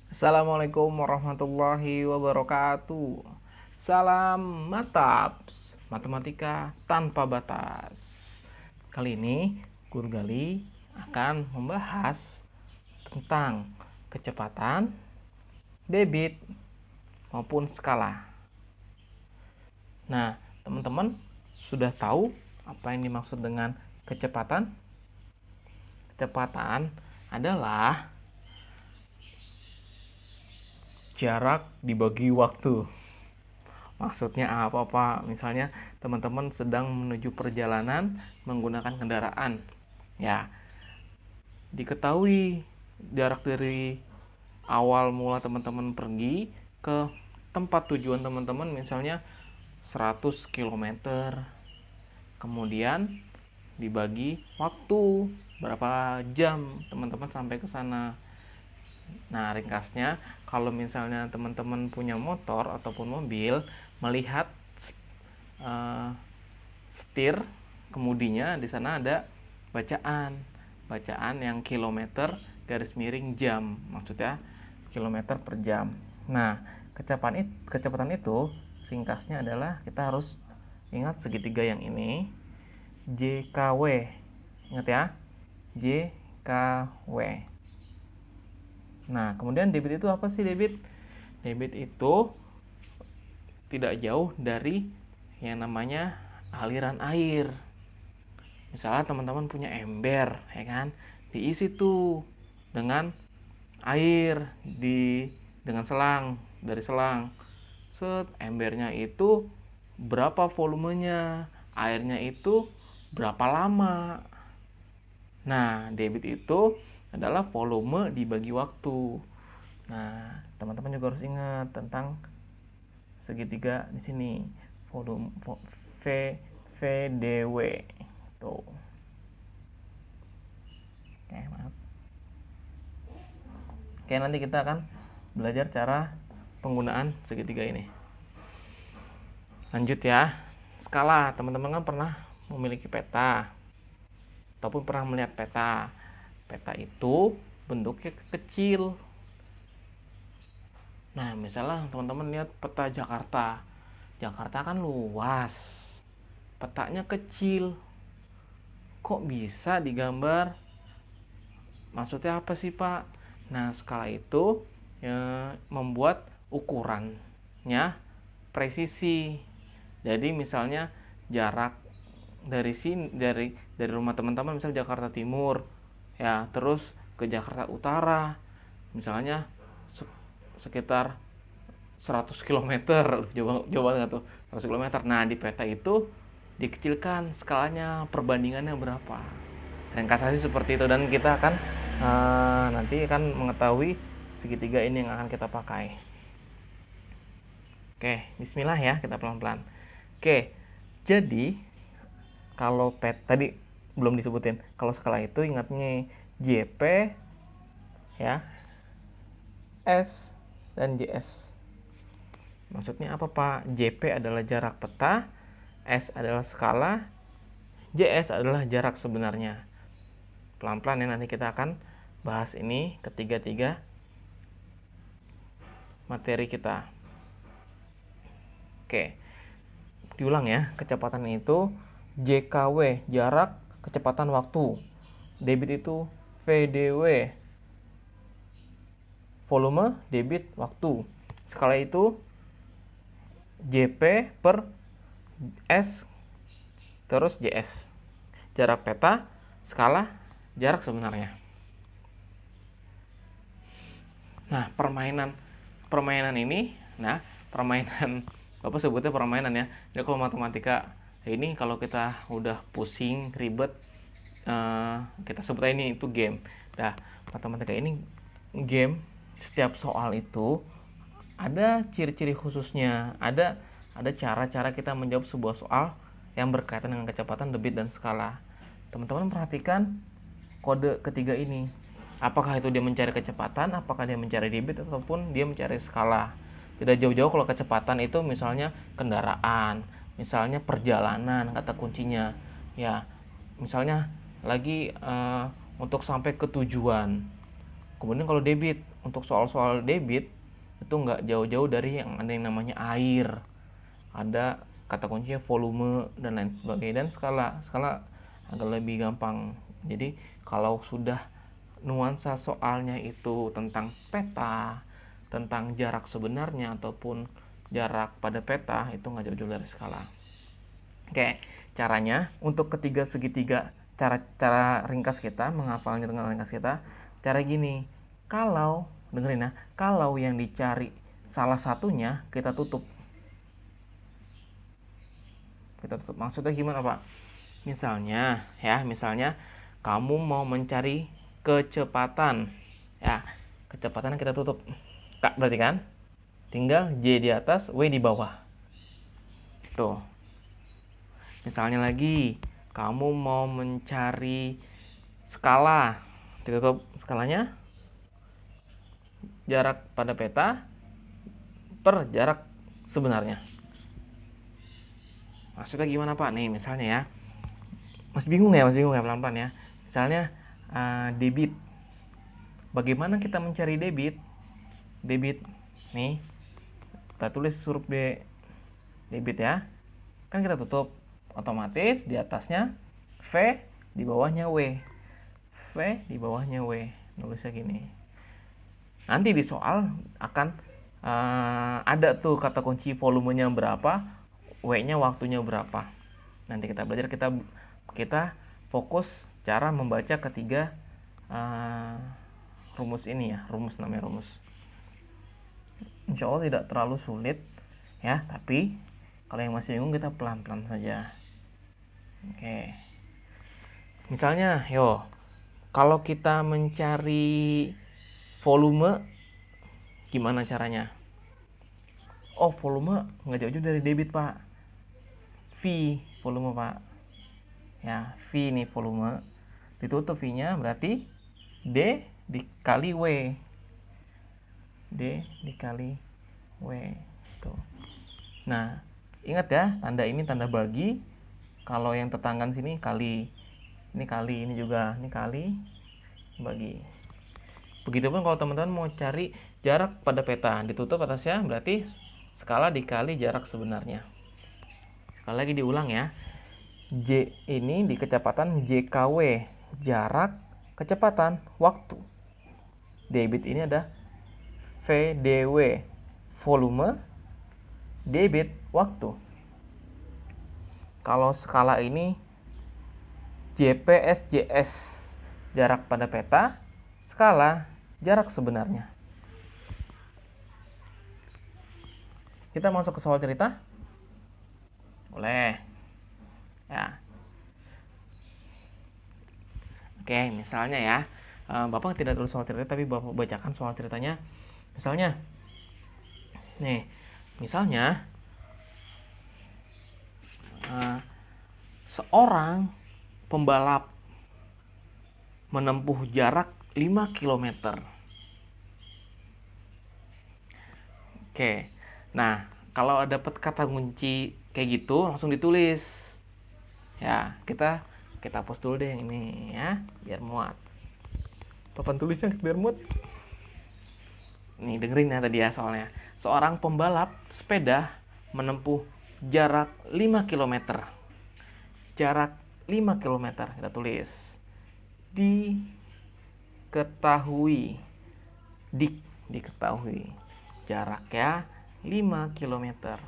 Assalamualaikum warahmatullahi wabarakatuh. Salam Mataps, matematika tanpa batas. Kali ini Guru Gali akan membahas tentang kecepatan, debit, maupun skala. Nah, teman-teman sudah tahu apa yang dimaksud dengan kecepatan? Kecepatan adalah jarak dibagi waktu. Maksudnya apa, Pak? Misalnya teman-teman sedang menuju perjalanan menggunakan kendaraan. Ya, diketahui jarak dari awal mula teman-teman pergi ke tempat tujuan teman-teman misalnya 100 km. Kemudian dibagi waktu berapa jam teman-teman sampai ke sana. Nah, ringkasnya, kalau misalnya teman-teman punya motor ataupun mobil, melihat setir kemudinya, di sana ada bacaan yang kilometer garis miring jam, maksudnya kilometer per jam. Nah, kecepatan itu ringkasnya adalah kita harus ingat segitiga yang ini, JKW. Ingat ya, JKW. Nah, kemudian debit itu apa sih debit? Debit itu tidak jauh dari yang namanya aliran air. Misalnya teman-teman punya ember, ya kan? Diisi tuh dengan air dengan selang, dari selang. Set, embernya itu berapa volumenya, airnya itu berapa lama. Nah, debit itu adalah volume dibagi waktu. Nah, teman-teman juga harus ingat tentang segitiga di sini. Volume VDW. Tuh. Oke, maaf. Oke, nanti kita akan belajar cara penggunaan segitiga ini. Lanjut ya. Skala, teman-teman kan pernah memiliki peta ataupun pernah melihat peta. Peta itu bentuknya kecil. Nah, misalnya teman-teman lihat peta Jakarta. Jakarta kan luas. Petanya kecil. Kok bisa digambar? Maksudnya apa sih, Pak? Nah, skala itu membuat ukurannya presisi. Jadi misalnya jarak dari sini, dari rumah teman-teman misalnya Jakarta Timur, ya, terus ke Jakarta Utara misalnya sekitar 100 km. Jauh banget tuh, 100 km. Nah, di peta itu dikecilkan skalanya, perbandingannya berapa. Ringkasnya seperti itu, dan kita akan nanti akan mengetahui segitiga ini yang akan kita pakai. Oke, bismillah ya, kita pelan-pelan. Oke, jadi kalau tadi belum disebutin, kalau skala itu ingatnya JP ya, S dan JS. Maksudnya apa, Pak? JP adalah jarak peta, S adalah skala, JS adalah jarak sebenarnya. Pelan-pelan ya, nanti kita akan bahas ini ketiga-tiga materi kita. Oke, diulang ya, kecepatan itu JKW, jarak kecepatan waktu. Debit itu VDW, volume debit waktu. Skala itu JP per S terus JS. Jarak peta, skala, jarak sebenarnya. Nah, permainan ini, permainan Bapak sebutnya permainan ya. Jadi kalau matematika ini, kalau kita udah pusing, ribet, kita sebut aja ini itu game. Nah, matematika ini game. Setiap soal itu ada ciri-ciri khususnya, ada cara-cara kita menjawab sebuah soal yang berkaitan dengan kecepatan, debit, dan skala. Teman-teman perhatikan kode ketiga ini. Apakah itu dia mencari kecepatan, apakah dia mencari debit, ataupun dia mencari skala. Tidak jauh-jauh kalau kecepatan itu misalnya kendaraan, misalnya perjalanan, kata kuncinya. Ya, misalnya lagi untuk sampai ke tujuan. Kemudian kalau debit, untuk soal-soal debit itu nggak jauh-jauh dari yang ada yang namanya air, ada kata kuncinya volume dan lain sebagainya, dan skala agak lebih gampang. Jadi kalau sudah nuansa soalnya itu tentang peta, tentang jarak sebenarnya ataupun jarak pada peta, itu nggak jauh-jauh dari skala. Oke, caranya untuk ketiga segitiga, cara ringkas kita menghafalnya dengan ringkas kita, cara gini. Kalau dengerin ya, kalau yang dicari salah satunya, kita tutup. Maksudnya gimana, Pak? Misalnya kamu mau mencari kecepatan. Ya, kecepatan kita tutup. Kak, berarti kan? Tinggal J di atas, W di bawah. Tuh. Misalnya lagi, kamu mau mencari skala. Ditutup skalanya. Jarak pada peta per jarak sebenarnya. Maksudnya gimana, Pak? Nih misalnya ya, masih bingung ya pelan-pelan ya. Misalnya debit. Bagaimana kita mencari debit? Debit nih, kita tulis huruf D, debit ya. Kan kita tutup, otomatis di atasnya V, di bawahnya W. V di bawahnya W. Nulisnya gini. Nanti di soal akan ada tuh kata kunci volumenya berapa, W-nya waktunya berapa. Nanti kita belajar, kita fokus cara membaca ketiga rumus ini ya, namanya rumus. Insya Allah tidak terlalu sulit ya, tapi kalau yang masih bingung kita pelan-pelan saja. Oke. Misalnya, kalau kita mencari volume, gimana caranya? Oh, volume nggak jauh-jauh dari debit, Pak. V volume, Pak. Ya, V nih volume. Ditutup V-nya berarti D dikali W. D dikali W. Tuh. Nah, ingat ya, tanda ini tanda bagi. Kalau yang tetanggaan sini kali. Ini kali, ini juga. Ini kali, bagi. Begitupun kalau teman-teman mau cari jarak pada peta, ditutup atasnya berarti skala dikali jarak sebenarnya. Sekali lagi diulang ya. J ini di kecepatan JKW, jarak, kecepatan, waktu. Debit ini ada VDW, volume, debit, waktu. Kalau skala ini JPSJS, jarak pada peta, skala, jarak sebenarnya. Kita masuk ke soal cerita? Boleh. Ya. Oke, misalnya ya, Bapak tidak tulis soal cerita, tapi Bapak bacakan soal ceritanya. Misalnya, nih, seorang pembalap menempuh jarak 5 km. Oke, nah kalau dapat kata kunci kayak gitu langsung ditulis. Ya, kita hapus dulu deh yang ini ya, biar muat. Papan tulisnya biar muat. Nih dengerin ya tadi ya soalnya. Seorang pembalap sepeda menempuh jarak 5 km. Jarak 5 km kita tulis. Diketahui jaraknya 5 km.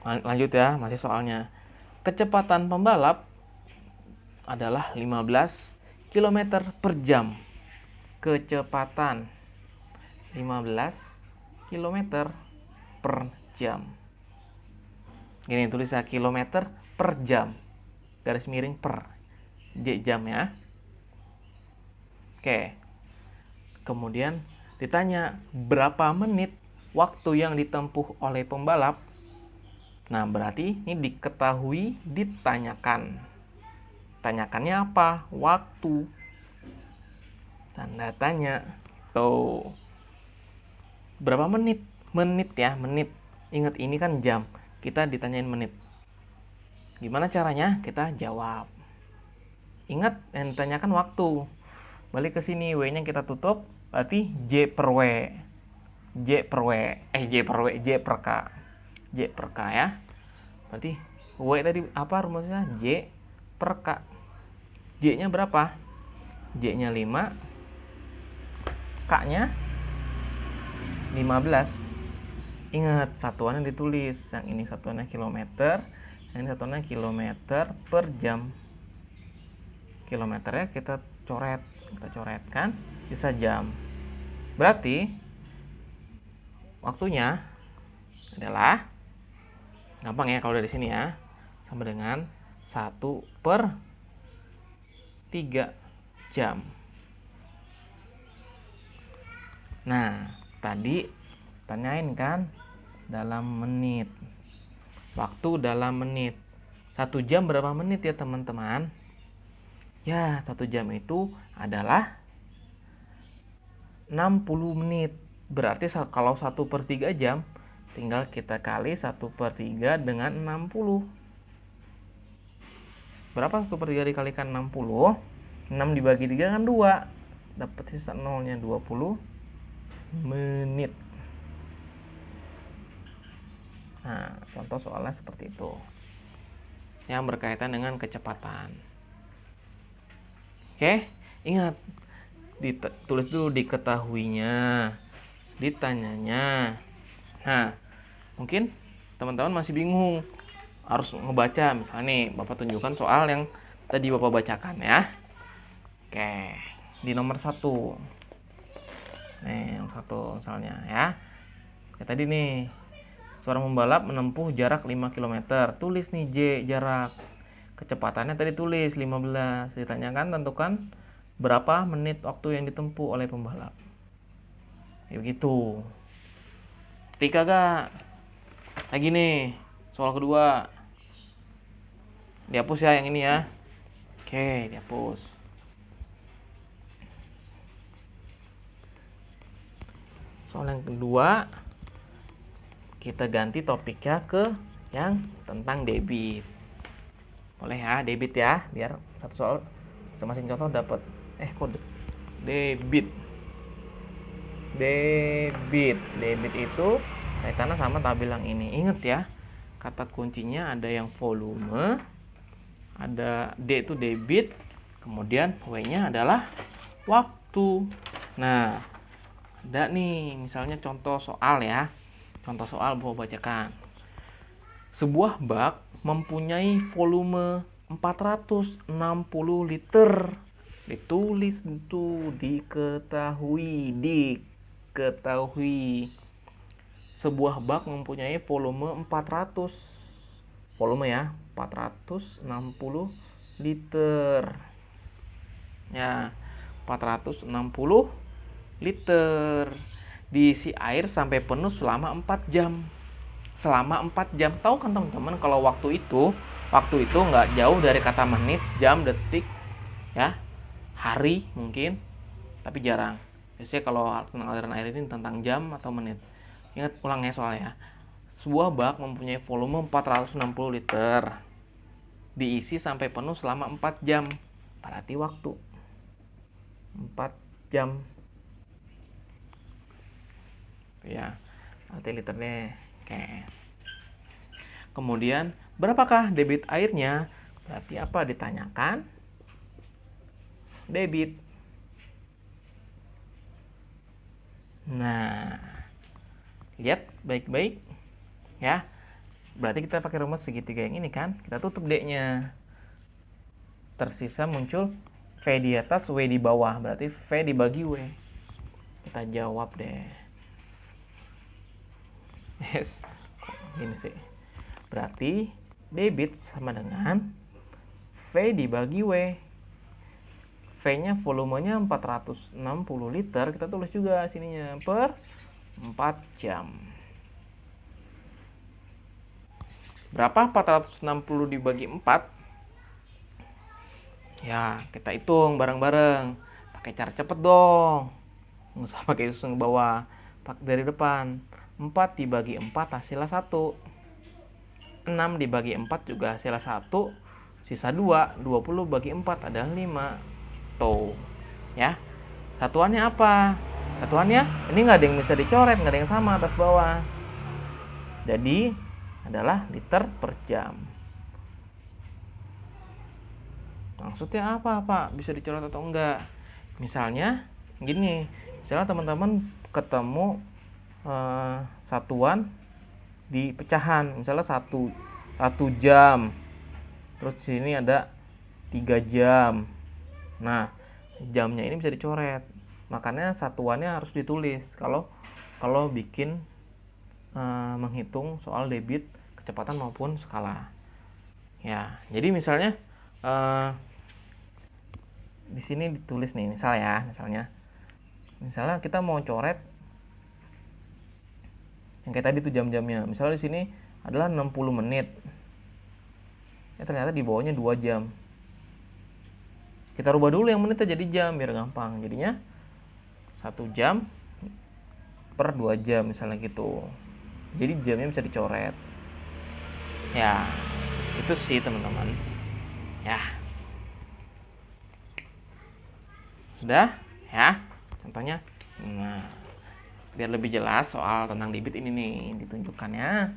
Lanjut ya, masih soalnya. Kecepatan pembalap adalah 15 km per jam. Kecepatan 15 km per jam. Gini tulisnya kilometer per jam. Garis miring per. Jam ya. Oke. Kemudian ditanya berapa menit waktu yang ditempuh oleh pembalap. Nah, berarti ini diketahui, ditanyakan. Tanyakannya apa? Waktu. Tanda tanya. Tuh. Berapa menit? Menit ya, menit. Ingat ini kan jam. Kita ditanyain menit. Gimana caranya? Kita jawab. Ingat yang ditanyakan waktu. balik ke sini, W-nya kita tutup, berarti J per W. J per K. J per K ya. Berarti W tadi apa rumusnya? J per K. J-nya berapa? J-nya 5, K-nya 15. Ingat, satuannya ditulis. Yang ini satuannya kilometer, yang ini satuannya kilometer per jam. Kilometernya kita coretkan, sisa jam. Berarti waktunya adalah, gampang ya kalau dari sini ya, sama dengan 1/3 jam. Nah, tadi tanyain kan dalam menit. Waktu dalam menit. 1 jam berapa menit ya teman-teman? Ya, 1 jam itu adalah 60 menit. Berarti kalau 1/3 jam, tinggal kita kali 1/3 dengan 60. Berapa 1/3 dikalikan 60? 6 dibagi 3 kan 2. Dapat sisa nolnya 20 menit. Nah, contoh soalnya seperti itu. Yang berkaitan dengan kecepatan. Oke, ingat. Tulis dulu diketahuinya, ditanyanya. Nah, mungkin teman-teman masih bingung harus ngebaca. Misalnya nih, Bapak tunjukkan soal yang tadi Bapak bacakan ya. Oke, di nomor 1. Nih, nomor 1 misalnya ya. Kayak tadi nih, seorang pembalap menempuh jarak 5 km. Tulis nih J, jarak. Kecepatannya tadi tulis 15. Ditanyakan tentukan berapa menit waktu yang ditempuh oleh pembalap. Ya begitu. Ketika gak? Lagi nih, soal kedua. Dihapus ya yang ini ya. Oke, dihapus. Soal yang kedua, kita ganti topiknya ke yang tentang debit. Boleh ya, debit ya, biar satu soal masing-masing contoh dapat kode debit. Debit itu kaitannya sama tabel yang ini. Ingat ya, kata kuncinya ada yang volume, ada D itu debit, kemudian W-nya adalah waktu. Nah, ada nih misalnya contoh soal ya. Contoh soal Bapak bacakan. Sebuah bak mempunyai volume 460 liter. Ditulis itu, diketahui. Sebuah bak mempunyai volume 400. Volume ya, 460 liter. Ya, 460 liter. Diisi air sampai penuh selama 4 jam. Selama 4 jam. Tahu kan teman-teman kalau waktu itu nggak jauh dari kata menit, jam, detik, ya, hari mungkin, tapi jarang. Biasanya kalau tentang aliran air ini tentang jam atau menit. Ingat ulangnya soalnya. Sebuah bak mempunyai volume 460 liter. Diisi sampai penuh selama 4 jam. Berarti waktu 4 jam. Ya, nanti liternya. Oke. Kemudian, berapakah debit airnya? Berarti apa ditanyakan? Debit. Nah, lihat baik-baik ya. Berarti kita pakai rumus segitiga yang ini kan. Kita tutup D-nya. Tersisa muncul V di atas, W di bawah. Berarti V dibagi W. Kita jawab deh. Yes. Gini sih. Berarti debit sama dengan V dibagi W. V-nya volumenya 460 liter. Kita tulis juga sininya per 4 jam. Berapa 460 dibagi 4? Ya, kita hitung bareng-bareng. Pakai cara cepet dong. Nggak usah pakai hitung ke bawah. Pakai dari depan. 4 dibagi 4 hasilnya 1. 6 dibagi 4 juga hasilnya 1. Sisa 2. 20 bagi 4 adalah 5. Tuh. ya. Satuannya apa? Satuannya ini nggak ada yang bisa dicoret, nggak ada yang sama atas bawah. Jadi adalah liter per jam. Maksudnya apa, Pak? Bisa dicoret atau enggak? Misalnya gini, misalnya teman-teman ketemu satuan di pecahan, misalnya satu jam, terus sini ada 3 jam. Nah, jamnya ini bisa dicoret, makanya satuannya harus ditulis kalau bikin menghitung soal debit kecepatan maupun skala. Ya, jadi misalnya di sini ditulis nih, misalnya kita mau coret yang kayak tadi tuh jam-jamnya. Misalnya di sini adalah 60 menit. Ya ternyata di bawahnya 2 jam. Kita rubah dulu yang menitnya jadi jam biar gampang. Jadinya 1 jam per 2 jam misalnya gitu. Jadi jamnya bisa dicoret. Ya, itu sih teman-teman. Ya. Sudah? Ya. Contohnya. Nah, biar lebih jelas soal tentang debit ini nih ditunjukkan ya.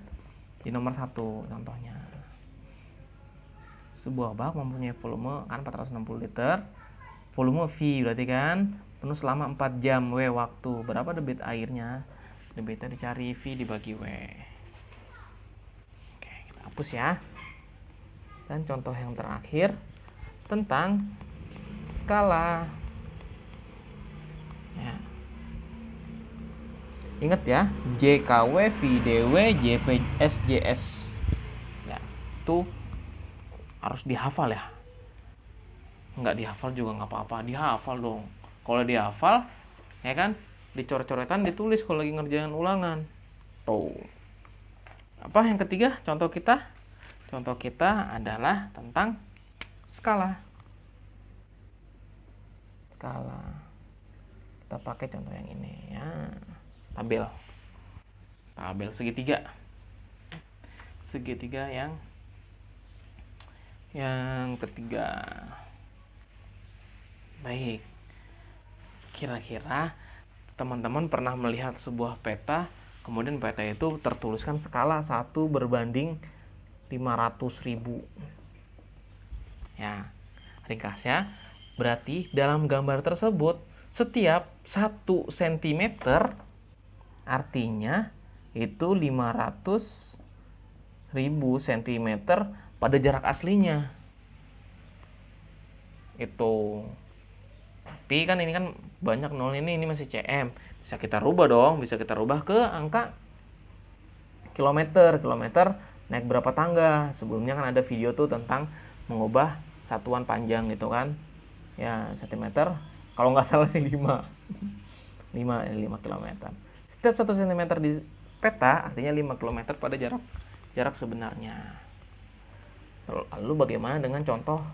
Di nomor 1 contohnya. Sebuah bak mempunyai volume kan 460 liter. Volume V berarti kan penuh selama 4 jam W waktu. Berapa debit airnya? Debitnya dicari, V dibagi W. Oke, kita hapus ya. Dan contoh yang terakhir tentang skala. Ya. Ingat ya, JKW, VDW, JP, SJS. Ya, itu harus dihafal ya. Nggak dihafal juga nggak apa-apa, dihafal dong. Kalau dihafal, ya kan, dicoret-coretan ditulis kalau lagi ngerjain ulangan. Tuh. Apa yang ketiga? Contoh kita adalah tentang skala. Skala. Kita pakai contoh yang ini ya. Tabel segitiga yang ketiga. Baik, kira-kira teman-teman pernah melihat sebuah peta, kemudian peta itu tertuliskan skala 1 berbanding 500.000. Ya, ringkasnya berarti dalam gambar tersebut setiap 1 cm artinya itu 500.000 cm pada jarak aslinya. Itu. Tapi kan ini kan banyak nol, ini masih cm. Bisa kita rubah dong, bisa kita rubah ke angka kilometer. Kilometer naik berapa tangga. Sebelumnya kan ada video tuh tentang mengubah satuan panjang gitu kan. Ya, cm. Kalau nggak salah sih 5 km. Setiap 1 cm di peta artinya 5 km pada jarak sebenarnya. Lalu bagaimana dengan contoh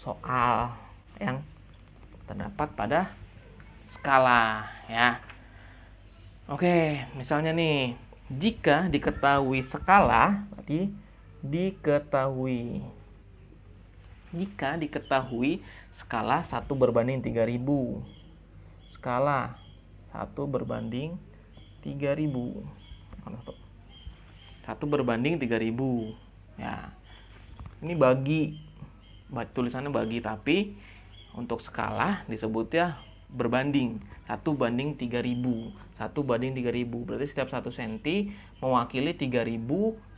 soal yang terdapat pada skala ya. Oke, misalnya nih, jika diketahui skala, berarti jika diketahui skala 1 berbanding 3000. Skala 1 berbanding 3000. 1 berbanding 3000. Ya. Ini tulisannya bagi, tapi untuk skala disebutnya berbanding. 1 banding 3000. 1 banding 3000. Berarti setiap 1 cm mewakili 3000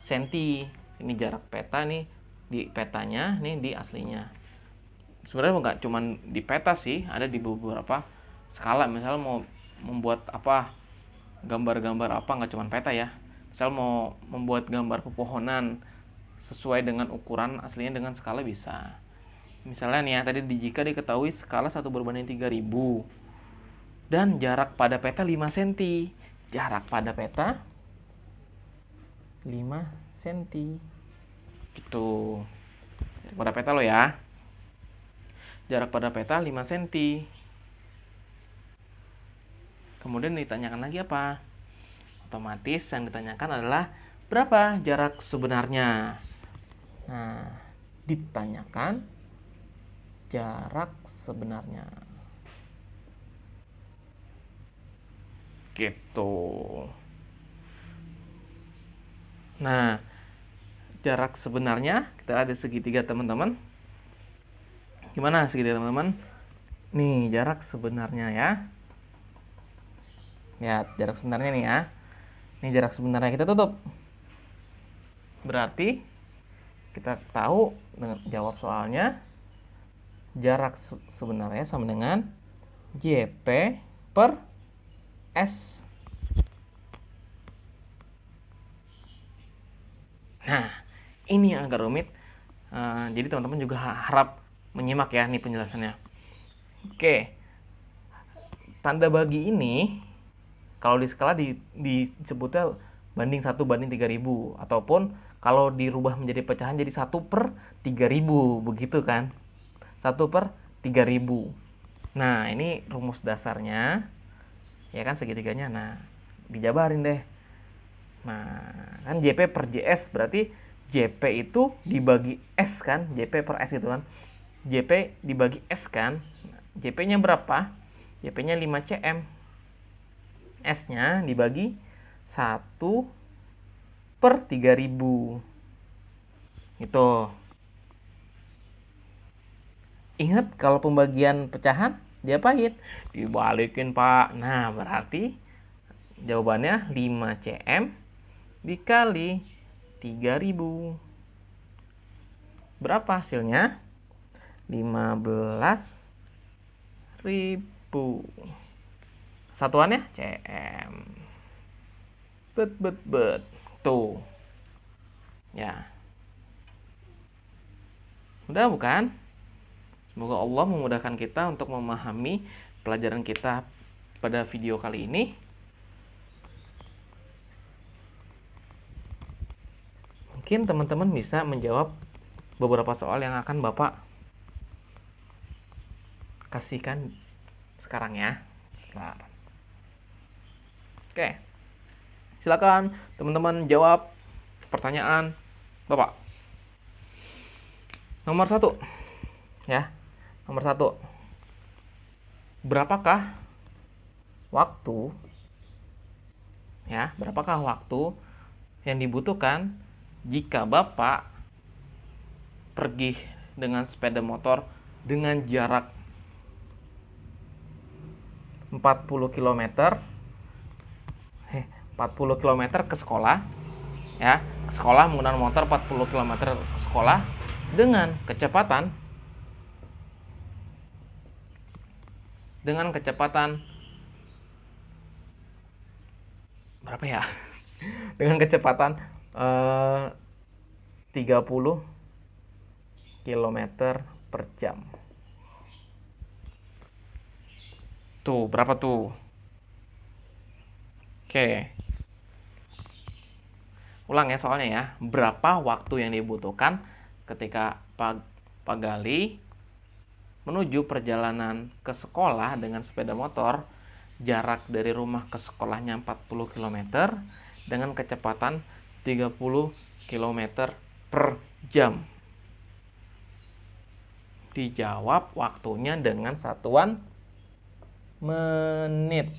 cm. Ini jarak peta nih di petanya, nih di aslinya. Sebenarnya nggak cuma di peta sih, ada di beberapa skala. Misal mau membuat apa, gambar-gambar apa, nggak cuma peta ya. Misal mau membuat gambar pepohonan sesuai dengan ukuran aslinya dengan skala bisa. Misalnya nih ya, tadi jika diketahui skala 1 berbanding 3000 dan jarak pada peta 5 cm. Jarak pada peta 5 cm. Gitu. Jarak pada peta lo ya. Jarak pada peta 5 cm. Kemudian ditanyakan lagi apa? Otomatis yang ditanyakan adalah berapa jarak sebenarnya. Nah, ditanyakan jarak sebenarnya. Gitu. Nah, jarak sebenarnya kita ada segitiga teman-teman. Gimana segitiga teman-teman? Nih jarak sebenarnya ya. Lihat jarak sebenarnya nih ya. Ini jarak sebenarnya kita tutup. Berarti kita tahu dengan jawab soalnya jarak sebenarnya sama dengan JP per S. Nah, ini yang agak rumit. Jadi teman-teman juga harap menyimak ya nih penjelasannya. Oke, tanda bagi ini kalau di skala disebutnya banding 1 banding 3000, ataupun kalau dirubah menjadi pecahan jadi 1 per 3000, begitu kan? 1 per 3000. Nah, ini rumus dasarnya. Ya kan segitiganya. Nah, dijabarin deh. Nah, kan JP per JS berarti JP itu dibagi S kan? JP per S gitu kan? JP dibagi S kan? JP-nya berapa? JP-nya 5 cm. S-nya dibagi 1 per 3000. Gitu. Ingat kalau pembagian pecahan diapain? Dibalikin, Pak. Nah, berarti jawabannya 5 cm dikali 3000. Berapa hasilnya? 15.000. Satuannya cm. Bet. Tuh. Ya. Udah bukan? Semoga Allah memudahkan kita untuk memahami pelajaran kita pada video kali ini. Mungkin teman-teman bisa menjawab beberapa soal yang akan Bapak kasihkan sekarang ya. Nah. Oke. Silakan teman-teman jawab pertanyaan Bapak. Nomor 1. Ya. Nomor 1. Berapakah waktu yang dibutuhkan jika Bapak pergi dengan sepeda motor dengan jarak 40 km ke sekolah ya, ke sekolah menggunakan motor 40 km ke sekolah dengan kecepatan berapa ya? Dengan kecepatan 30 km per jam. Tuh, berapa tuh? Oke. Ulang ya soalnya ya. Berapa waktu yang dibutuhkan ketika Pak Gali menuju perjalanan ke sekolah dengan sepeda motor, jarak dari rumah ke sekolahnya 40 km dengan kecepatan 30 km per jam. Dijawab waktunya dengan satuan menit.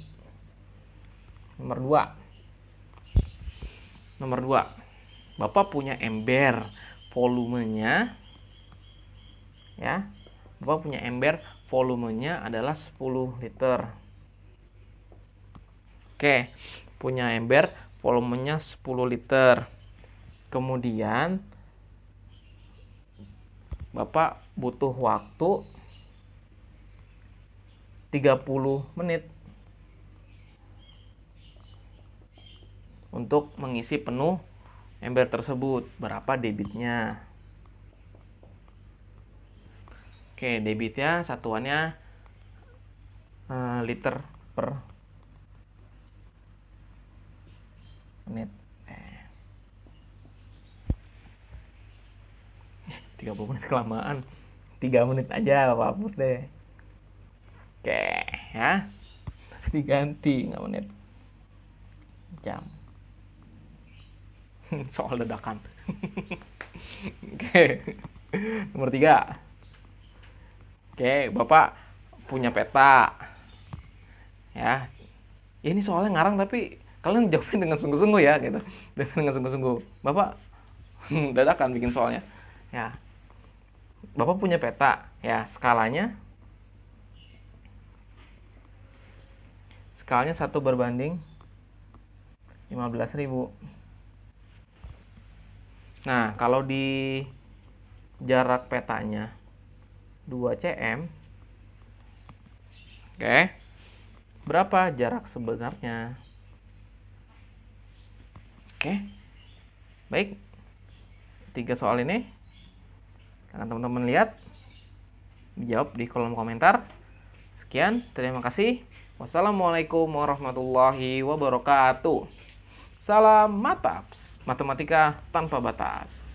Nomor 2. Bapak punya ember volumenya ya. Bapak punya ember volumenya adalah 10 liter. Oke, punya ember volumenya 10 liter. Kemudian Bapak butuh waktu 30 menit untuk mengisi penuh ember tersebut. Berapa debitnya? Oke, debitnya satuannya liter per menit. 30 menit kelamaan. 3 menit aja Bapak hapus deh. Oke, ya. Diganti nggak menit. Jam. Soal dadakan. Oke. Nomor 3. Oke, Bapak punya peta. Ya. Ya ini soalnya ngarang tapi kalian jawabin dengan sungguh-sungguh ya gitu. Dengan sungguh-sungguh. Bapak dadakan bikin soalnya. Ya. Bapak punya peta, ya, skalanya 1/15.000. Nah, kalau di jarak petanya 2 cm, oke, berapa jarak sebenarnya? Oke, baik. 3 soal ini akan teman-teman lihat, dijawab di kolom komentar. Sekian, terima kasih. Wassalamualaikum warahmatullahi wabarakatuh. Salam Mataps, matematika tanpa batas.